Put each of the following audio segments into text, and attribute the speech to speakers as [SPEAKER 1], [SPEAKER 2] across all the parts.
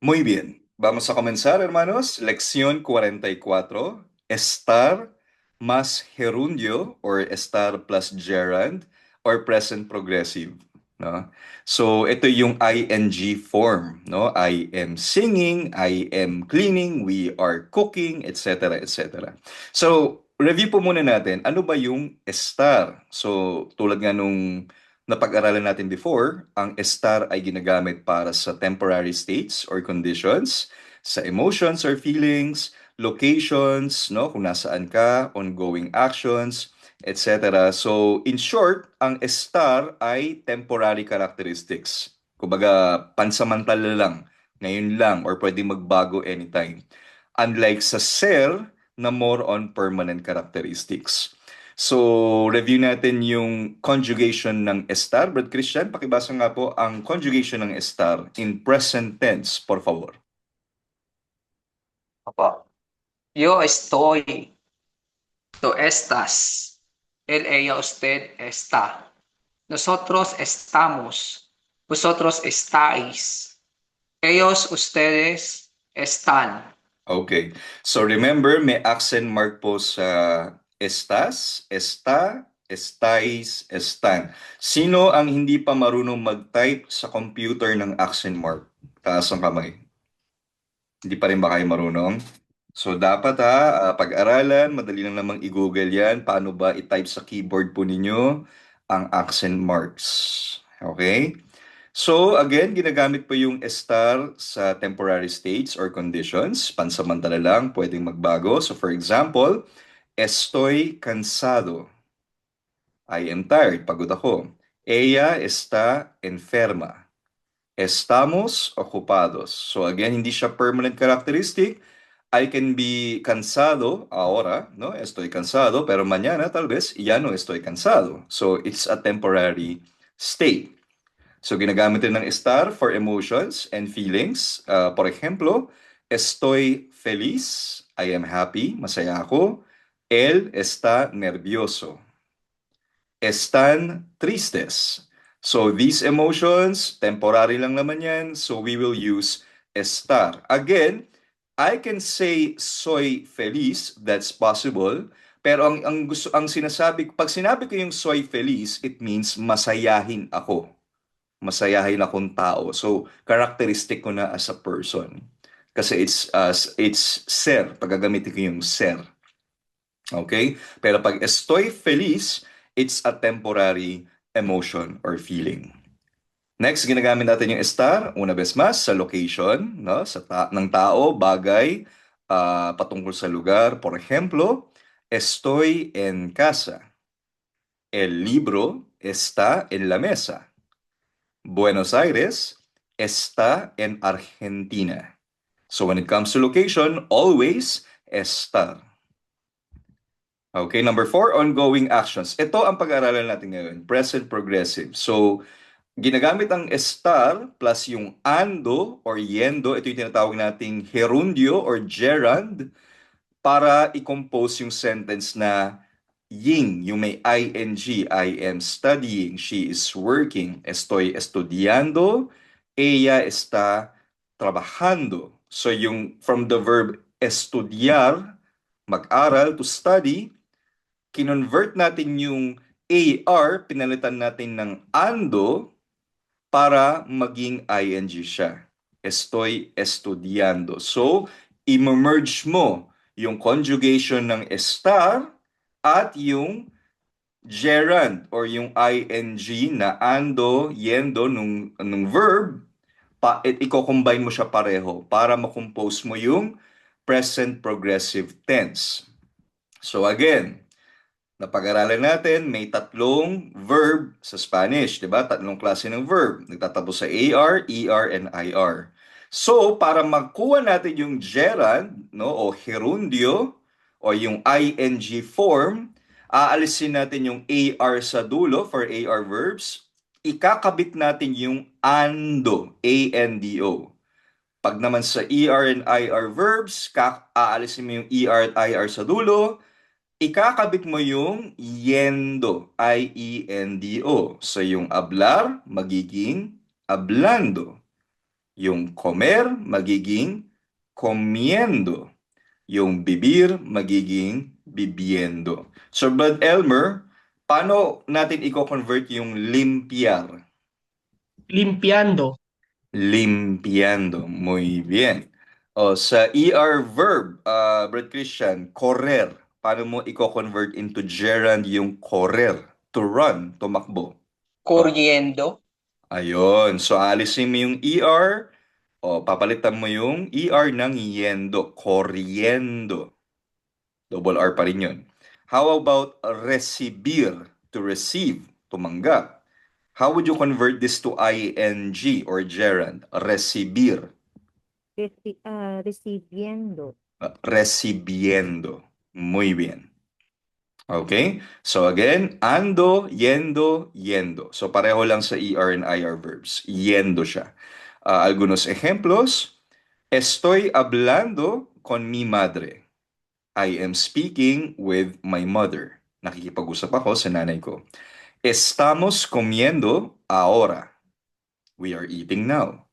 [SPEAKER 1] Muy bien, vamos a comenzar, hermanos. Lección 44. Estar más gerundio or estar plus gerund or present progressive, no? So, ito yung ing form, no? I am singing, I am cleaning, we are cooking, etc., etc. So, review po muna natin, ano ba yung estar? So, tulad nga nung napag-aralan natin before, ang estar ay ginagamit para sa temporary states or conditions, sa emotions or feelings, locations, no, kung nasaan ka, ongoing actions, etc. So, in short, ang estar ay temporary characteristics. Kumbaga, pansamantala lang, ngayon lang, or pwedeng magbago anytime. Unlike sa ser, na more on permanent characteristics. So, review natin yung conjugation ng estar. Brad Christian, pakibasa nga po ang conjugation ng estar in present tense, por favor.
[SPEAKER 2] Opo. Yo estoy, tú estás, él, ella, usted está, nosotros estamos, vosotros estáis, ellos, ustedes están.
[SPEAKER 1] Okay. So, remember, may accent mark po sa estas, está, estáis, están. Sino ang hindi pa marunong mag-type sa computer ng accent mark? Taas ang kamay. Hindi pa rin ba kayo marunong? So dapat pag-aralan, madali lang namang i-google yan. Paano ba i-type sa keyboard po ninyo ang accent marks. Okay? So again, ginagamit po yung estar sa temporary states or conditions. Pansamantala lang, pwedeng magbago. So for example, estoy cansado. I am tired, pagod ako. Ella está enferma. Estamos ocupados. So again, hindi siya permanent characteristic. I can be cansado ahora, ¿no? Estoy cansado, pero mañana tal vez ya no estoy cansado. So it's a temporary state. So ginagamit rin ng estar for emotions and feelings. Por ejemplo, estoy feliz. I am happy. Masaya ako. Él está nervioso. Están tristes. So these emotions, temporary lang naman yan. So we will use estar. Again, I can say soy feliz, that's possible. Pero ang sinasabi, pag sinabi ko yung soy feliz, it means masayahin ako. Masayahin akong tao. So characteristic ko na as a person. Kasi it's ser, pag gagamitin ko yung ser. Okay? Pero pag estoy feliz, it's a temporary emotion or feeling. Next, ginagamit natin yung estar, una vez mas, sa location, no? Ng tao, bagay, patungkol sa lugar. Por ejemplo, estoy en casa. El libro está en la mesa. Buenos Aires está en Argentina. So when it comes to location, always estar. Okay, number 4, ongoing actions. Ito ang pag-aaralan natin ngayon, present progressive. So, ginagamit ang estar plus yung ando or yendo, ito yung tinatawag nating gerundio or gerund, para i-compose yung sentence na ying, yung may ing, I am studying, she is working, estoy estudiando, ella está trabajando. So, yung from the verb estudiar, mag-aral, to study, kinonvert natin yung AR, pinalitan natin ng ando para maging ing siya. Estoy estudiando. So, i-merge mo yung conjugation ng estar at yung gerund or yung ing na ando, yendo nung verb, i-combine mo siya pareho para ma-compose mo yung present progressive tense. So again, napag-aralan natin, may tatlong verb sa Spanish, di ba? Tatlong klase ng verb. Nagtatapos sa AR, ER, and IR. So, para makuha natin yung gerund, no, o gerundio, o yung ing form, aalisin natin yung AR sa dulo for AR verbs, ikakabit natin yung ando, ANDO. Pag naman sa ER and IR verbs, aalisin mo yung ER at IR sa dulo, ikakabit mo yung yendo, I-E-N-D-O. So yung hablar, magiging hablando. Yung comer magiging comiendo. Yung bibir magiging bibiendo. So, Brad Elmer, paano natin i-convert yung limpiar?
[SPEAKER 3] Limpiando.
[SPEAKER 1] Limpiando. Muy bien. O, sa ER verb, Brad Christian, correr. Paano mo i-convert into gerund yung correr? To run, tumakbo.
[SPEAKER 2] Corriendo.
[SPEAKER 1] Ayun. So, alisin mo yung ER. O, papalitan mo yung ER ng yendo. Corriendo. Double R pa rin yun. How about recibir? To receive. Tumanggap. How would you convert this to ing or gerund? Recibir.
[SPEAKER 4] Recibiendo.
[SPEAKER 1] Recibiendo. Muy bien. Okay? So again, ando, yendo, yendo. So pareho lang sa ER and IR verbs. Yendo siya. Algunos ejemplos. Estoy hablando con mi madre. I am speaking with my mother. Nakikipag-usap ako sa nanay ko. Estamos comiendo ahora. We are eating now.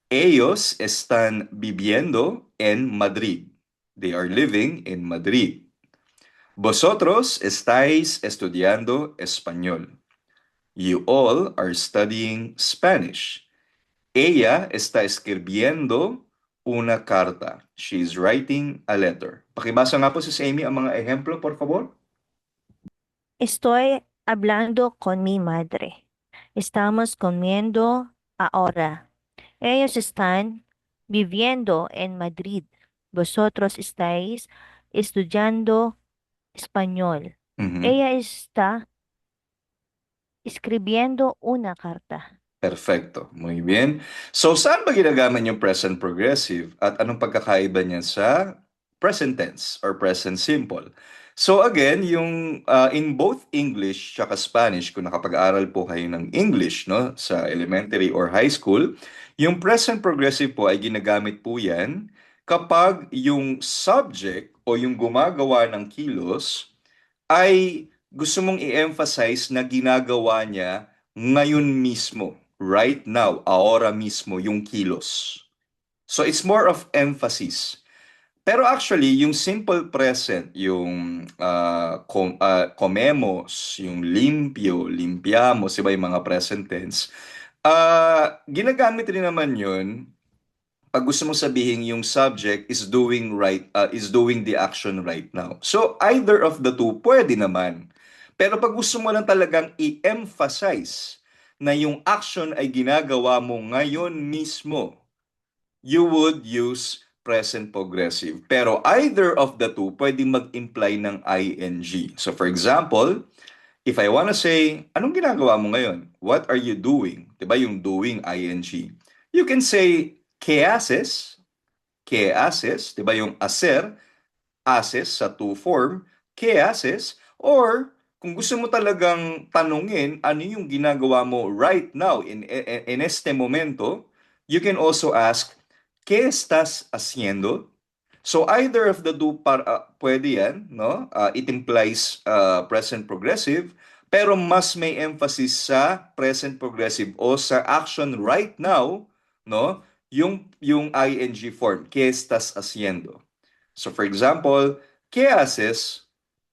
[SPEAKER 1] Ellos están viviendo en Madrid. They are living in Madrid. Vosotros estáis estudiando español. You all are studying Spanish. Ella está escribiendo una carta. She's writing a letter. Pakibasa nga po si Amy ang mga ehemplo, por favor.
[SPEAKER 4] Estoy hablando con mi madre. Estamos comiendo ahora. Ellos están viviendo en Madrid. Vosotros estáis estudiando español.
[SPEAKER 1] Mhm.
[SPEAKER 4] Ella está escribiendo una carta.
[SPEAKER 1] Perfecto. Muy bien. So, saan ba ginagamit yung present progressive at anong pagkakaiba niya sa present tense or present simple? So, again, yung in both English tsaka Spanish, kung nakapag-aral po kayo ng English, no, sa elementary or high school, yung present progressive po ay ginagamit po yan kapag yung subject o yung gumagawa ng kilos ay gusto mong i-emphasize na ginagawa niya ngayon mismo, right now, ahora mismo, yung kilos. So it's more of emphasis. Pero actually, yung simple present, yung comemos, yung limpio, limpiamos, iba yung mga present tense, ginagamit rin naman yun pag gusto mong sabihin yung subject is doing the action right now. So either of the two pwede naman. Pero pag gusto mo lang talagang i-emphasize na yung action ay ginagawa mo ngayon mismo, you would use present progressive. Pero either of the two pwede mag-imply ng ing. So for example, if I wanna say, anong ginagawa mo ngayon? What are you doing? 'Di ba yung doing ing? You can say, ¿qué haces? ¿Qué haces? 'Di ba yung hacer, haces sa to form, ¿qué haces? Or kung gusto mo talagang tanungin ano yung ginagawa mo right now in este momento, you can also ask, ¿qué estás haciendo? So either of the two pwede yan, no? It implies present progressive, pero mas may emphasis sa present progressive o sa action right now, no? Yung ing form, ¿qué estás haciendo? So for example, ¿qué haces?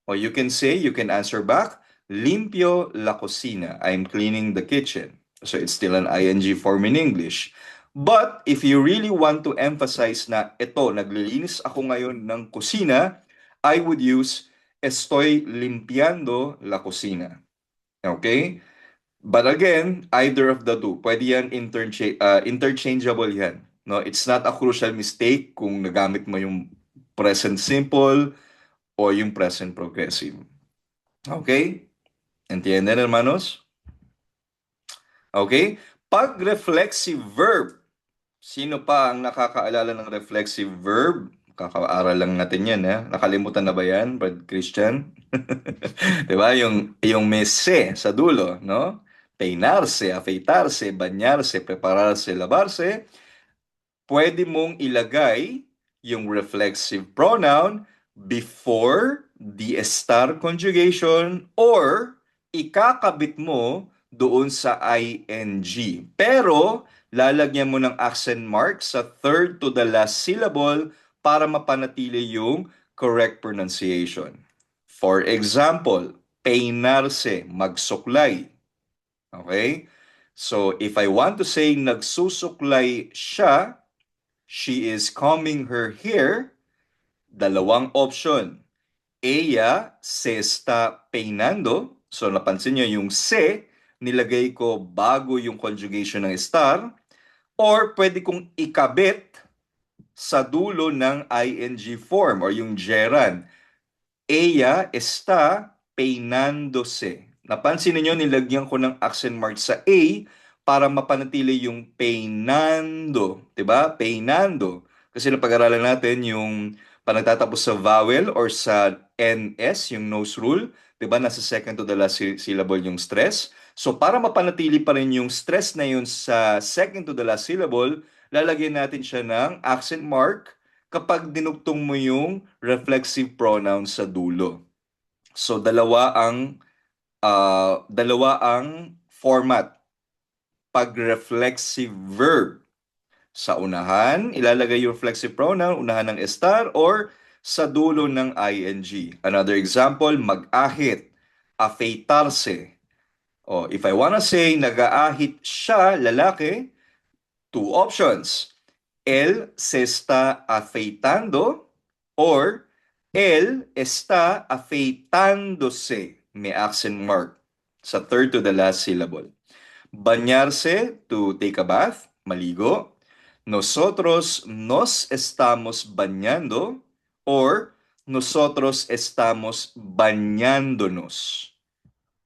[SPEAKER 1] Or you can say, you can answer back, limpio la cocina. I'm cleaning the kitchen. So it's still an ing form in English. But if you really want to emphasize na ito, naglilinis ako ngayon ng kusina, I would use estoy limpiando la cocina. Okay? But again, either of the two, pwede yan interchangeable yan. No, it's not a crucial mistake kung nagamit mo yung present simple o yung present progressive. Okay? ¿Entienden, hermanos? Okay? Pag reflexive verb, sino pa ang nakakaalala ng reflexive verb? Kakaaral lang natin yan, ha? Nakalimutan na ba yan, Brad Christian? Diba? Yung may se sa dulo, no? Peinarse, afeitarse, bañarse, prepararse, lavarse. Pwede mong ilagay yung reflexive pronoun before the estar conjugation or ikakabit mo doon sa ing. Pero lalagyan mo ng accent mark sa third to the last syllable para mapanatili yung correct pronunciation. For example, peinarse, magsuklay. Okay? So, if I want to say nagsusuklay siya, she is combing her hair, dalawang option. Ella se está peinando. So, napansin niyo yung se, nilagay ko bago yung conjugation ng estar. Or pwede kong ikabit sa dulo ng ing form or yung gerund. Ella está peinándose. Napansin niyo nilagyan ko ng accent mark sa A para mapanatili yung peinando. 'Di ba? Peinando. Kasi napag-aralan natin yung panagtatapos sa vowel or sa NS, yung nose rule. 'Di ba? Nasa second to the last syllable yung stress. So para mapanatili pa rin yung stress na yun sa second to the last syllable, lalagyan natin siya ng accent mark kapag dinugtong mo yung reflexive pronoun sa dulo. So dalawa ang format pag reflexive verb. Sa unahan, ilalagay yung reflexive pronoun, unahan ng estar or sa dulo ng ing. Another example, mag-ahit, afeitarse. If I wanna say nag-aahit siya, lalaki, two options. Él se está afeitando or él está afeitándose. May accent mark sa third to the last syllable. Bañarse, to take a bath, maligo. Nosotros nos estamos bañando or nosotros estamos bañándonos.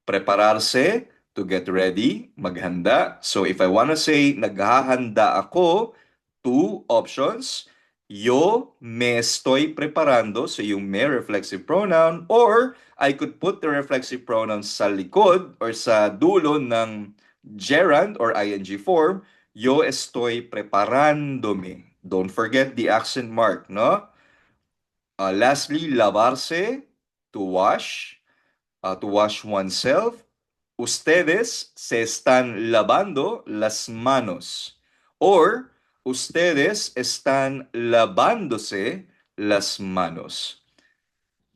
[SPEAKER 1] Prepararse, to get ready, maghanda. So if I wanna say naghahanda ako, two options. Yo me estoy preparando, so yung me reflexive pronoun, or I could put the reflexive pronoun sa likod or sa dulo ng gerund or ing form. Yo estoy preparándome. Don't forget the accent mark, no? Lastly, lavarse, to wash oneself. Ustedes se están lavando las manos. Or, ustedes están lavándose las manos.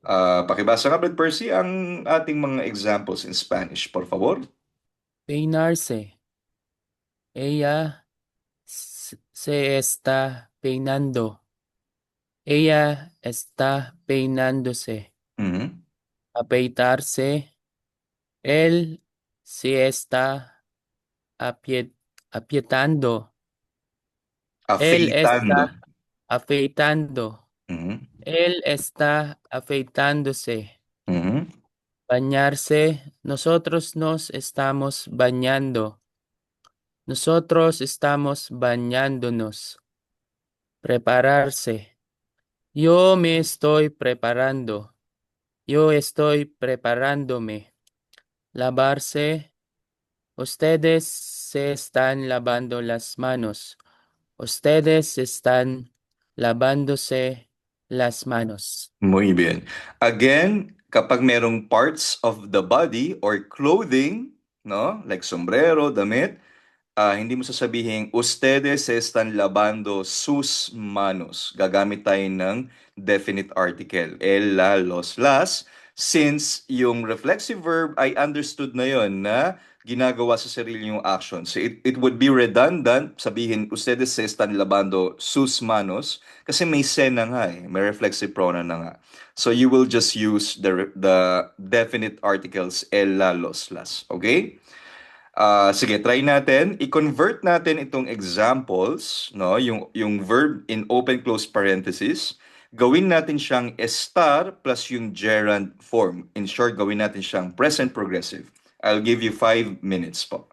[SPEAKER 1] Pakibasa nga, Brad Percy, ang ating mga examples in Spanish, por favor.
[SPEAKER 5] Peinarse. Ella se está peinando. Ella está peinándose.
[SPEAKER 1] Mhm.
[SPEAKER 5] Afeitarse. Él se está apietando. Él
[SPEAKER 1] Afeitando.
[SPEAKER 5] está afeitando.
[SPEAKER 1] Mhm.
[SPEAKER 5] Él está afeitándose.
[SPEAKER 1] Mhm.
[SPEAKER 5] Bañarse. Nosotros nos estamos bañando. Nosotros estamos bañándonos. Prepararse. Yo me estoy preparando. Yo estoy preparándome. Lavarse. Ustedes se están lavando las manos. Ustedes están lavándose las manos.
[SPEAKER 1] Muy bien. Again, kapag merong parts of the body or clothing, no? Like sombrero, damit, hindi mo sasabihin, ustedes se están lavando sus manos. Gagamit tayo ng definite article. El, la, los, las. Since yung reflexive verb ay understood na yon na ginagawa sa sarili yung action. So it would be redundant sabihin, ustedes se están lavando sus manos kasi may se na nga eh. May reflexive pronoun na nga. So you will just use the definite articles el, la, los, las. Okay? Sige, try natin. I-convert natin itong examples, no? Yung verb in open close parenthesis. Gawin natin siyang estar plus yung gerund form. In short, gawin natin siyang present progressive. I'll give you 5 minutes po.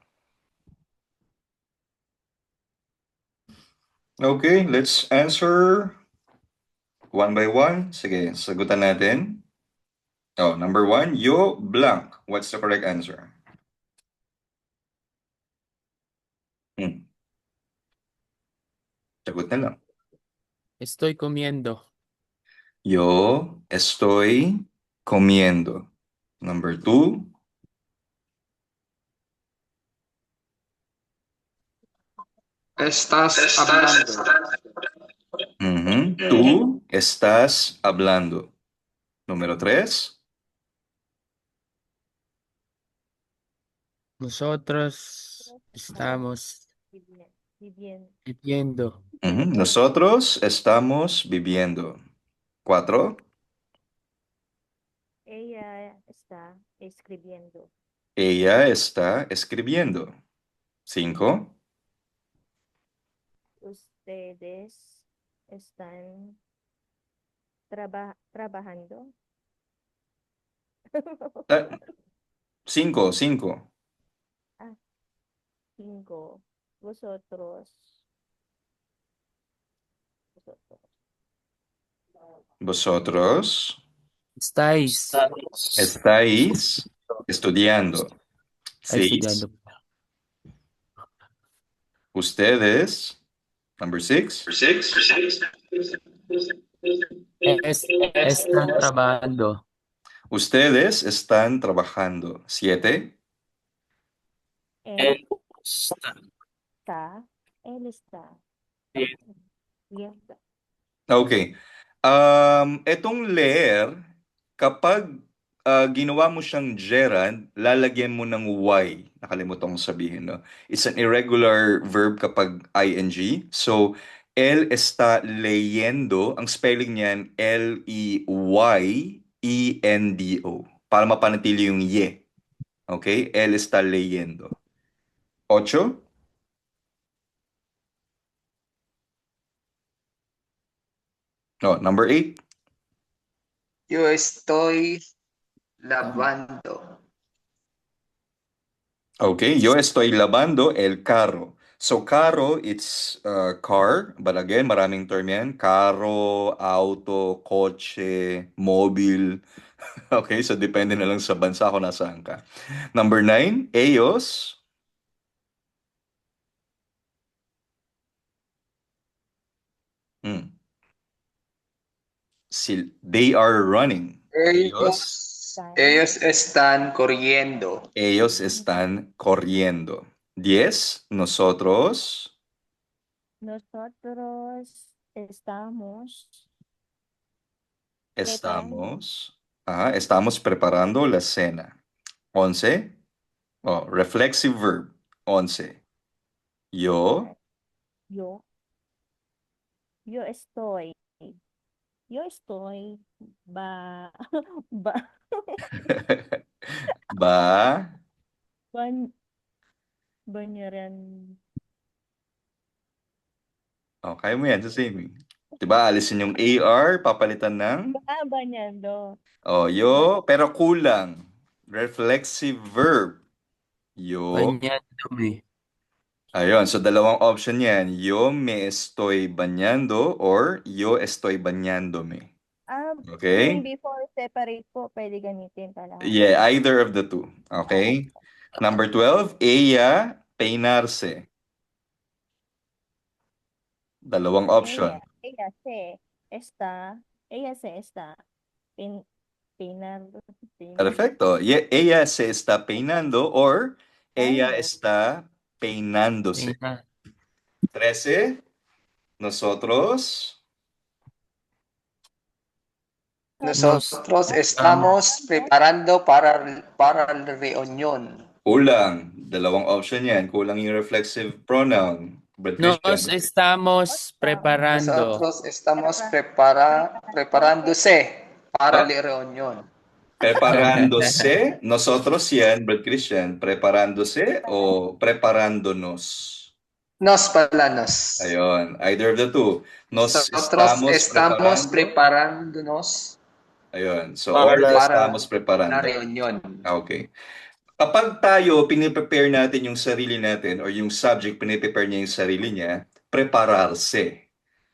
[SPEAKER 1] Okay, let's answer one by one. Sige, sagutan natin. Number 1, yo blank. What's the correct answer? Sagot na lang.
[SPEAKER 5] Estoy comiendo.
[SPEAKER 1] Yo estoy comiendo. Number 2,
[SPEAKER 2] Estás hablando.
[SPEAKER 1] Tú estás hablando. Número 3.
[SPEAKER 5] Nosotros estamos
[SPEAKER 4] Viviendo.
[SPEAKER 5] viviendo.
[SPEAKER 1] Nosotros estamos viviendo. 4.
[SPEAKER 4] Ella está escribiendo.
[SPEAKER 1] Ella está escribiendo. 5.
[SPEAKER 4] Ustedes están trabajando.
[SPEAKER 1] 5.
[SPEAKER 4] Ah, 5. Vosotros.
[SPEAKER 1] Vosotros
[SPEAKER 5] Estáis
[SPEAKER 1] estáis estudiando. 6.
[SPEAKER 5] estudiando.
[SPEAKER 1] Ustedes. Number 6.
[SPEAKER 5] Están trabajando.
[SPEAKER 1] Ustedes están trabajando. 7.
[SPEAKER 4] Él
[SPEAKER 5] Está
[SPEAKER 4] está. Él está. Viendo.
[SPEAKER 1] Okay. Etong leer, kapag ginawa mo siyang gerund, lalagyan mo ng y. Nakalimutan kong sabihin, no? It's an irregular verb kapag ing. So, él está leyendo. Ang spelling niyan, Leyendo. Para mapanatili yung ye. Okay? Él está leyendo. 8. No, number 8.
[SPEAKER 2] Yo estoy lavando.
[SPEAKER 1] Okay, yo estoy lavando el carro. So, carro, it's car. But again, maraming term yan. Carro, auto, kotse, mobile. Okay, so depende na lang sa bansa kung nasaan ka. Number 9, ellos. Hmm. They are running.
[SPEAKER 2] Ellos están corriendo.
[SPEAKER 1] Ellos están corriendo. 10, nosotros
[SPEAKER 4] Nosotros
[SPEAKER 1] estamos preparando la cena. 11. Oh, reflexive verb. 11. Yo
[SPEAKER 4] yo, yo estoy, yo estoy ba,
[SPEAKER 1] ba
[SPEAKER 4] ban, banyaran,
[SPEAKER 1] kaya mo yan sa same. Diba, alisin yung AR, papalitan ng
[SPEAKER 4] banyando.
[SPEAKER 1] yo, pero kulang. Reflexive verb. Yo.
[SPEAKER 5] Bañándome.
[SPEAKER 1] Ayun, so dalawang option yan. Yo me estoy bañando or yo estoy bañándome. Okay?
[SPEAKER 4] Yung before separate po, pwede gamitin pala.
[SPEAKER 1] Yeah, either of the two. Okay? Number 12, ella peinarse. Dalawang option.
[SPEAKER 4] Ella se está peinando.
[SPEAKER 1] Perfecto. Ella se está peinando or ella
[SPEAKER 4] Peinando.
[SPEAKER 1] está peinándose.
[SPEAKER 5] Tingnan.
[SPEAKER 1] 13. Nosotros
[SPEAKER 2] Nosotros estamos preparando para la reunión.
[SPEAKER 1] kulang. Dalawang option yan. Kulang yung reflexive pronoun. But
[SPEAKER 5] Nos
[SPEAKER 1] Christian.
[SPEAKER 5] estamos preparando.
[SPEAKER 2] Nosotros estamos preparándose para la reunión.
[SPEAKER 1] Preparándose. Nosotros yan, Brad Christian. Preparándose o preparándonos.
[SPEAKER 2] Nos palanos.
[SPEAKER 1] Ayun. Either of the two. Nos
[SPEAKER 2] Nosotros estamos
[SPEAKER 1] preparando.
[SPEAKER 2] preparándonos
[SPEAKER 1] Ayun. So, or
[SPEAKER 5] Para-
[SPEAKER 1] estamos
[SPEAKER 2] la
[SPEAKER 1] preparando.
[SPEAKER 2] reunión.
[SPEAKER 1] Okay. Kapag tayo, piniprepare natin yung sarili natin or yung subject, piniprepare niya yung sarili niya, prepararse.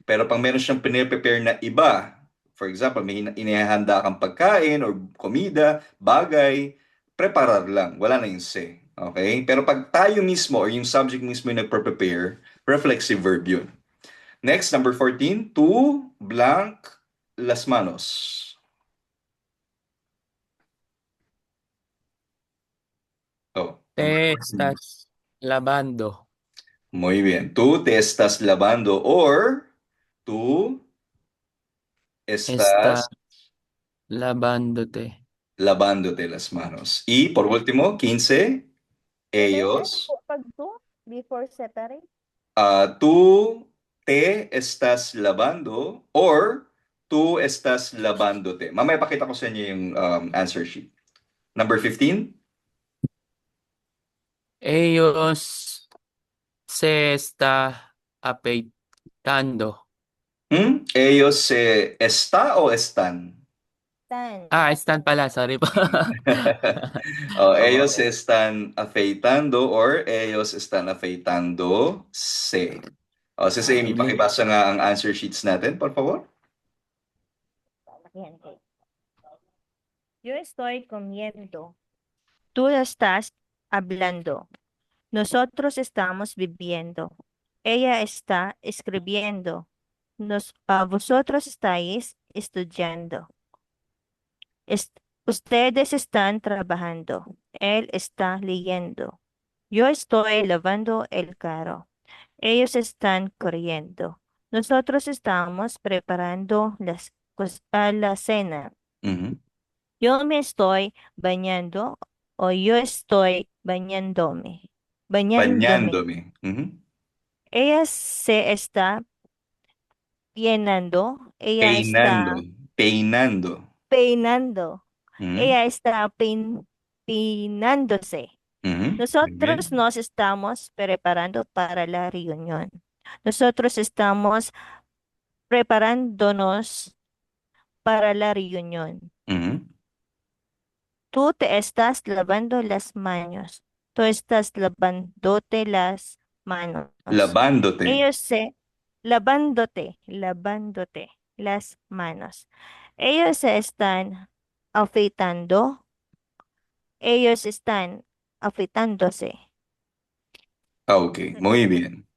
[SPEAKER 1] Pero pag meron siyang piniprepare na iba, for example, may inihahanda kang pagkain or komida, bagay, preparar lang. Wala na yung se. Okay? Pero pag tayo mismo or yung subject mismo yung nagpre-prepare, reflexive verb yun. Next, number 14, tú blank las manos. Oh,
[SPEAKER 5] Te estás lavando.
[SPEAKER 1] Muy bien. Tú te estás lavando or tú
[SPEAKER 5] Está
[SPEAKER 1] estás
[SPEAKER 5] lavándote.
[SPEAKER 1] lavándote las manos. Y por último, 15,
[SPEAKER 4] Depende
[SPEAKER 1] ellos.
[SPEAKER 4] po pag to, before separate.
[SPEAKER 1] Tú te estás lavando or tú estás lavándote. Mamaya pakita ko sa inyo yung answer sheet. Number 15.
[SPEAKER 5] Ellos se está afeitando.
[SPEAKER 1] Ellos está o están?
[SPEAKER 4] Tan.
[SPEAKER 5] Están pala. Sorry po.
[SPEAKER 1] Ellos
[SPEAKER 5] Opo.
[SPEAKER 1] se están afeitando or ellos están afeitándose. Si Amy,
[SPEAKER 5] Hindi.
[SPEAKER 1] pakibasa nga ang answer sheets natin, por favor.
[SPEAKER 4] Yan, okay. Yo estoy comiendo. Tú estás hablando. Nosotros estamos viviendo. Ella está escribiendo. Vosotros estáis estudiando. Ustedes están trabajando. Él está leyendo. Yo estoy lavando el carro. Ellos están corriendo. Nosotros estamos preparando la cena.
[SPEAKER 1] Mhm.
[SPEAKER 4] Yo me estoy bañando o yo estoy bañándome. Bañándome.
[SPEAKER 1] Bañándome. Mhm.
[SPEAKER 4] Ella se está peinando. Ella
[SPEAKER 1] Peinando.
[SPEAKER 4] está
[SPEAKER 1] Peinando.
[SPEAKER 4] peinando.
[SPEAKER 1] Mhm.
[SPEAKER 4] Ella está peinándose.
[SPEAKER 1] Mhm. Muy
[SPEAKER 4] Nosotros
[SPEAKER 1] bien.
[SPEAKER 4] nos estamos preparando para la reunión. Nosotros estamos preparándonos para la reunión.
[SPEAKER 1] Mhm.
[SPEAKER 4] Tú te estás lavando las manos. Tú estás lavándote las manos.
[SPEAKER 1] Lavándote.
[SPEAKER 4] Ellos se lavándote las manos. Ellos se están afeitando. Ellos están afeitándose.
[SPEAKER 1] Ok, muy bien.